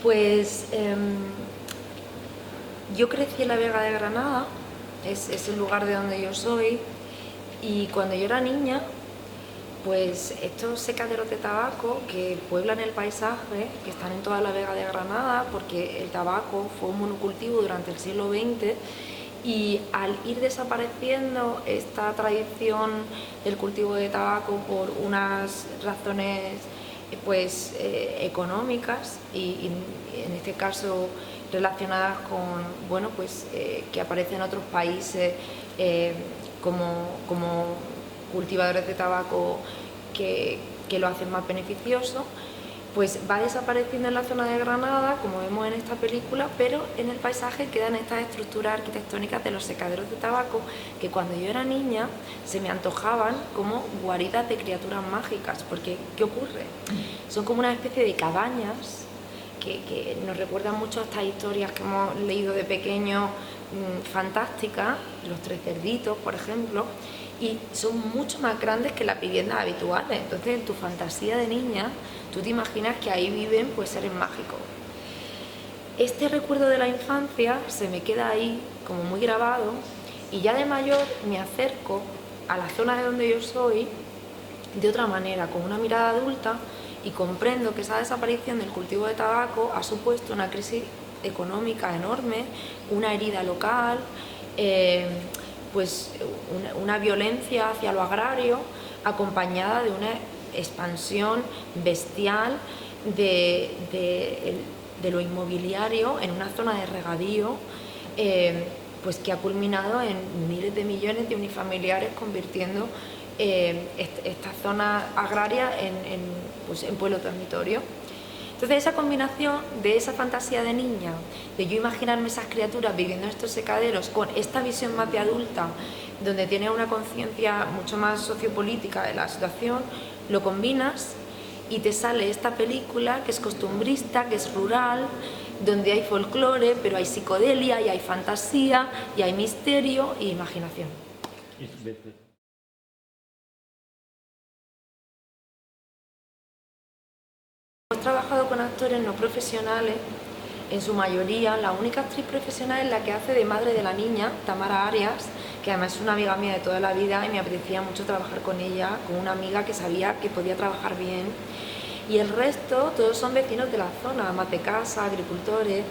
Pues yo crecí en la Vega de Granada, es el lugar de donde yo soy, y cuando yo era niña, pues estos secaderos de tabaco que pueblan el paisaje, que están en toda la Vega de Granada, porque el tabaco fue un monocultivo durante el siglo XX, y al ir desapareciendo esta tradición del cultivo de tabaco por unas razones pues económicas y en este caso relacionadas con bueno pues que aparecen otros países como cultivadores de tabaco que lo hacen más beneficioso, pues va desapareciendo en la zona de Granada, como vemos en esta película, pero en el paisaje quedan estas estructuras arquitectónicas de los secaderos de tabaco que cuando yo era niña se me antojaban como guaridas de criaturas mágicas, porque ¿qué ocurre? Son como una especie de cabañas que nos recuerdan mucho a estas historias que hemos leído de pequeños, fantásticas, los tres cerditos, por ejemplo, y son mucho más grandes que las viviendas habituales. Entonces, en tu fantasía de niña, tú te imaginas que ahí viven pues seres mágicos. Este recuerdo de la infancia se me queda ahí como muy grabado, y ya de mayor me acerco a la zona de donde yo soy de otra manera, con una mirada adulta, y comprendo que esa desaparición del cultivo de tabaco ha supuesto una crisis económica enorme, una herida local, pues una violencia hacia lo agrario, acompañada de una expansión bestial de lo inmobiliario en una zona de regadío, pues que ha culminado en miles de millones de unifamiliares, convirtiendo esta zona agraria en pueblo dormitorio. Entonces, esa combinación de esa fantasía de niña, de yo imaginarme esas criaturas viviendo en estos secaderos, con esta visión más de adulta, donde tiene una conciencia mucho más sociopolítica de la situación, lo combinas y te sale esta película que es costumbrista, que es rural, donde hay folclore, pero hay psicodelia, y hay fantasía, y hay misterio e imaginación. Hemos trabajado con actores no profesionales, en su mayoría. La única actriz profesional es la que hace de madre de la niña, Tamara Arias, que además es una amiga mía de toda la vida y me apetecía mucho trabajar con ella, con una amiga que sabía que podía trabajar bien. Y el resto, todos son vecinos de la zona, amas de casa, agricultores,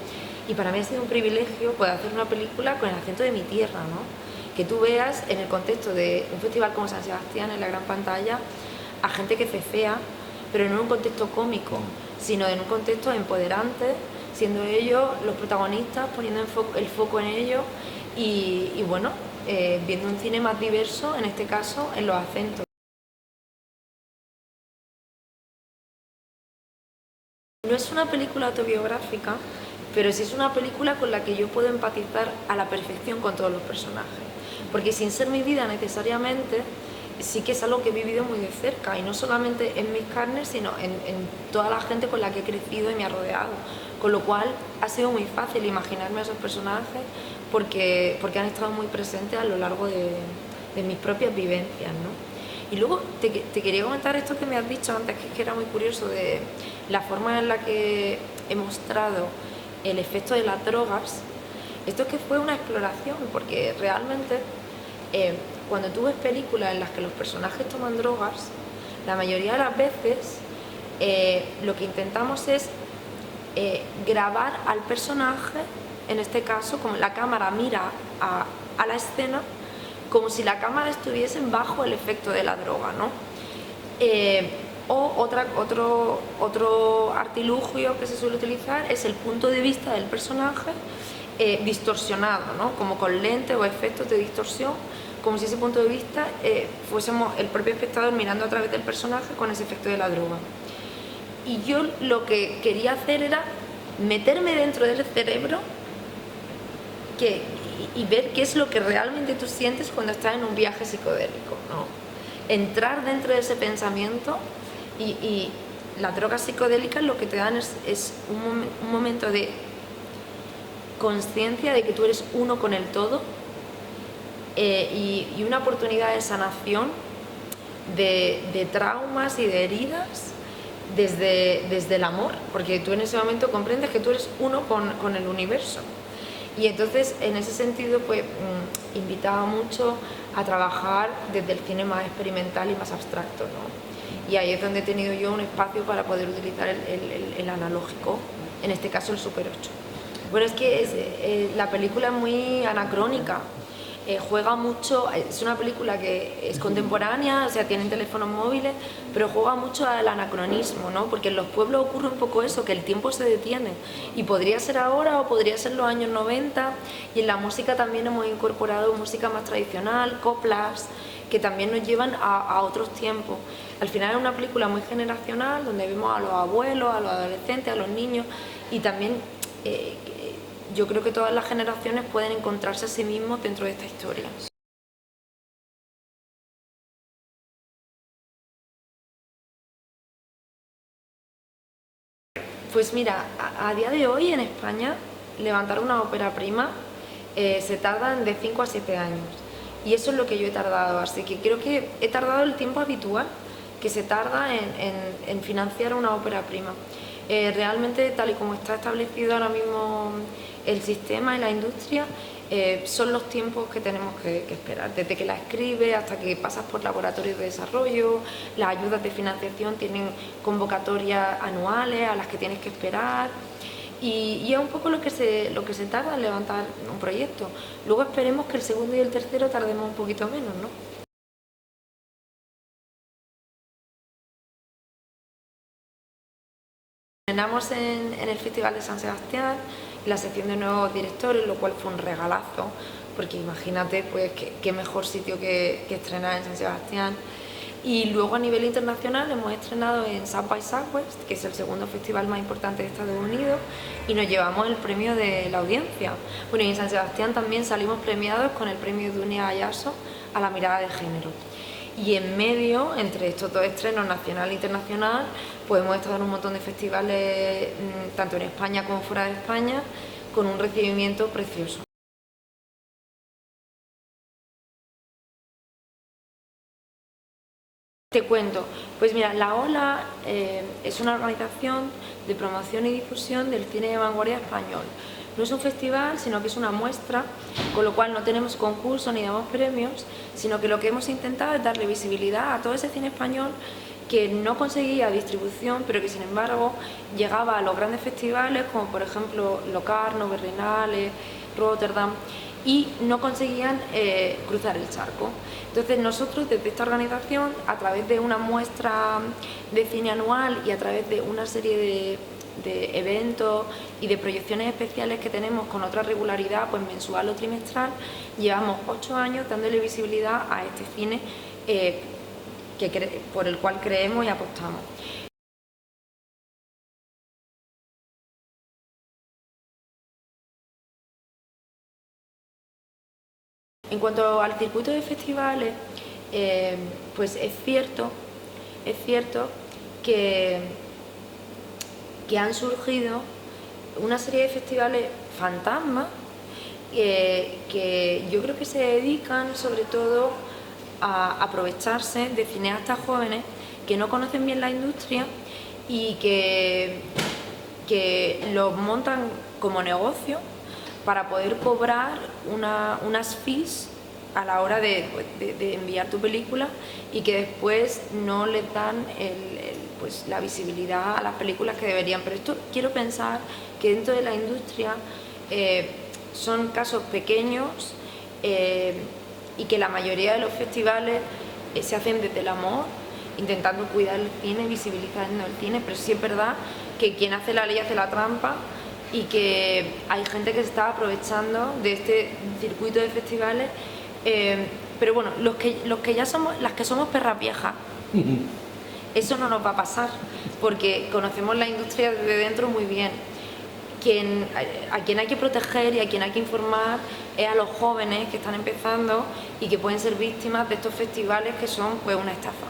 y para mí ha sido un privilegio poder hacer una película con el acento de mi tierra, ¿no? Que tú veas en el contexto de un festival como San Sebastián, en la gran pantalla, a gente que cecea, pero no en un contexto cómico, sino en un contexto empoderante, siendo ellos los protagonistas, poniendo el foco en ellos y bueno, viendo un cine más diverso, en este caso, en los acentos. No es una película autobiográfica, pero sí es una película con la que yo puedo empatizar a la perfección con todos los personajes, porque sin ser mi vida necesariamente, sí que es algo que he vivido muy de cerca, y no solamente en mis carnes, sino en toda la gente con la que he crecido y me ha rodeado, con lo cual ha sido muy fácil imaginarme a esos personajes porque han estado muy presentes a lo largo de mis propias vivencias, ¿no? Y luego te quería comentar esto que me has dicho antes, que era muy curioso, de la forma en la que he mostrado el efecto de las drogas. Esto es que fue una exploración, porque realmente cuando tú ves películas en las que los personajes toman drogas, la mayoría de las veces lo que intentamos es grabar al personaje, en este caso, como la cámara mira a la escena, como si la cámara estuviese bajo el efecto de la droga, ¿no? Otro artilugio que se suele utilizar es el punto de vista del personaje distorsionado, ¿no? Como con lentes o efectos de distorsión, como si ese punto de vista fuésemos el propio espectador mirando a través del personaje con ese efecto de la droga. Y yo lo que quería hacer era meterme dentro del cerebro y ver qué es lo que realmente tú sientes cuando estás en un viaje psicodélico, ¿no? Entrar dentro de ese pensamiento, y las drogas psicodélicas lo que te dan es un momento de conciencia de que tú eres uno con el todo, y una oportunidad de sanación de traumas y de heridas desde el amor, porque tú en ese momento comprendes que tú eres uno con el universo. Y entonces, en ese sentido, pues invitaba mucho a trabajar desde el cine más experimental y más abstracto, ¿no? Y ahí es donde he tenido yo un espacio para poder utilizar el analógico, en este caso el Super 8. Bueno, es que la película es muy anacrónica. Juega mucho, es una película que es contemporánea, o sea, tienen teléfonos móviles, pero juega mucho al anacronismo, ¿no? Porque en los pueblos ocurre un poco eso, que el tiempo se detiene, y podría ser ahora o podría ser los años 90, y en la música también hemos incorporado música más tradicional, coplas, que también nos llevan a otros tiempos. Al final es una película muy generacional, donde vemos a los abuelos, a los adolescentes, a los niños, y también yo creo que todas las generaciones pueden encontrarse a sí mismos dentro de esta historia. Pues mira, a día de hoy en España levantar una ópera prima se tardan de 5 a 7 años, y eso es lo que yo he tardado, así que creo que he tardado el tiempo habitual que se tarda en financiar una ópera prima. Realmente, tal y como está establecido ahora mismo el sistema y la industria, son los tiempos que tenemos que esperar, desde que la escribes hasta que pasas por laboratorios de desarrollo. Las ayudas de financiación tienen convocatorias anuales a las que tienes que esperar, y es un poco lo que se tarda en levantar un proyecto. Luego esperemos que el segundo y el tercero tardemos un poquito menos, ¿no? Estrenamos en el Festival de San Sebastián, en la sección de nuevos directores, lo cual fue un regalazo, porque imagínate, pues qué mejor sitio que estrenar en San Sebastián. Y luego a nivel internacional hemos estrenado en South by Southwest, que es el segundo festival más importante de Estados Unidos, y nos llevamos el premio de la audiencia. Bueno, y en San Sebastián también salimos premiados con el premio Dunia Ayaso a la mirada de género. Y en medio, entre estos dos estrenos, nacional e internacional, pues hemos estado en un montón de festivales, tanto en España como fuera de España, con un recibimiento precioso. Te cuento, pues mira, La Ola es una organización de promoción y difusión del cine de vanguardia español. No es un festival, sino que es una muestra, con lo cual no tenemos concurso ni damos premios, sino que lo que hemos intentado es darle visibilidad a todo ese cine español que no conseguía distribución, pero que sin embargo llegaba a los grandes festivales, como por ejemplo Locarno, Berlinale, Rotterdam, y no conseguían cruzar el charco. Entonces nosotros desde esta organización, a través de una muestra de cine anual y a través de una serie de eventos y de proyecciones especiales que tenemos con otra regularidad, pues mensual o trimestral, llevamos 8 años dándole visibilidad a este cine por el cual creemos y apostamos. En cuanto al circuito de festivales, pues es cierto que han surgido una serie de festivales fantasmas que yo creo que se dedican sobre todo a aprovecharse de cineastas jóvenes que no conocen bien la industria y que los montan como negocio para poder cobrar unas fees a la hora de enviar tu película, y que después no les dan pues la visibilidad a las películas que deberían. Pero esto quiero pensar que dentro de la industria son casos pequeños, y que la mayoría de los festivales se hacen desde el amor, intentando cuidar el cine, visibilizando el cine, pero sí es verdad que quien hace la ley hace la trampa, y que hay gente que se está aprovechando de este circuito de festivales, pero bueno, las que somos perras viejas, eso no nos va a pasar, porque conocemos la industria de dentro muy bien. A quien hay que proteger y a quien hay que informar es a los jóvenes que están empezando y que pueden ser víctimas de estos festivales que son pues una estafa.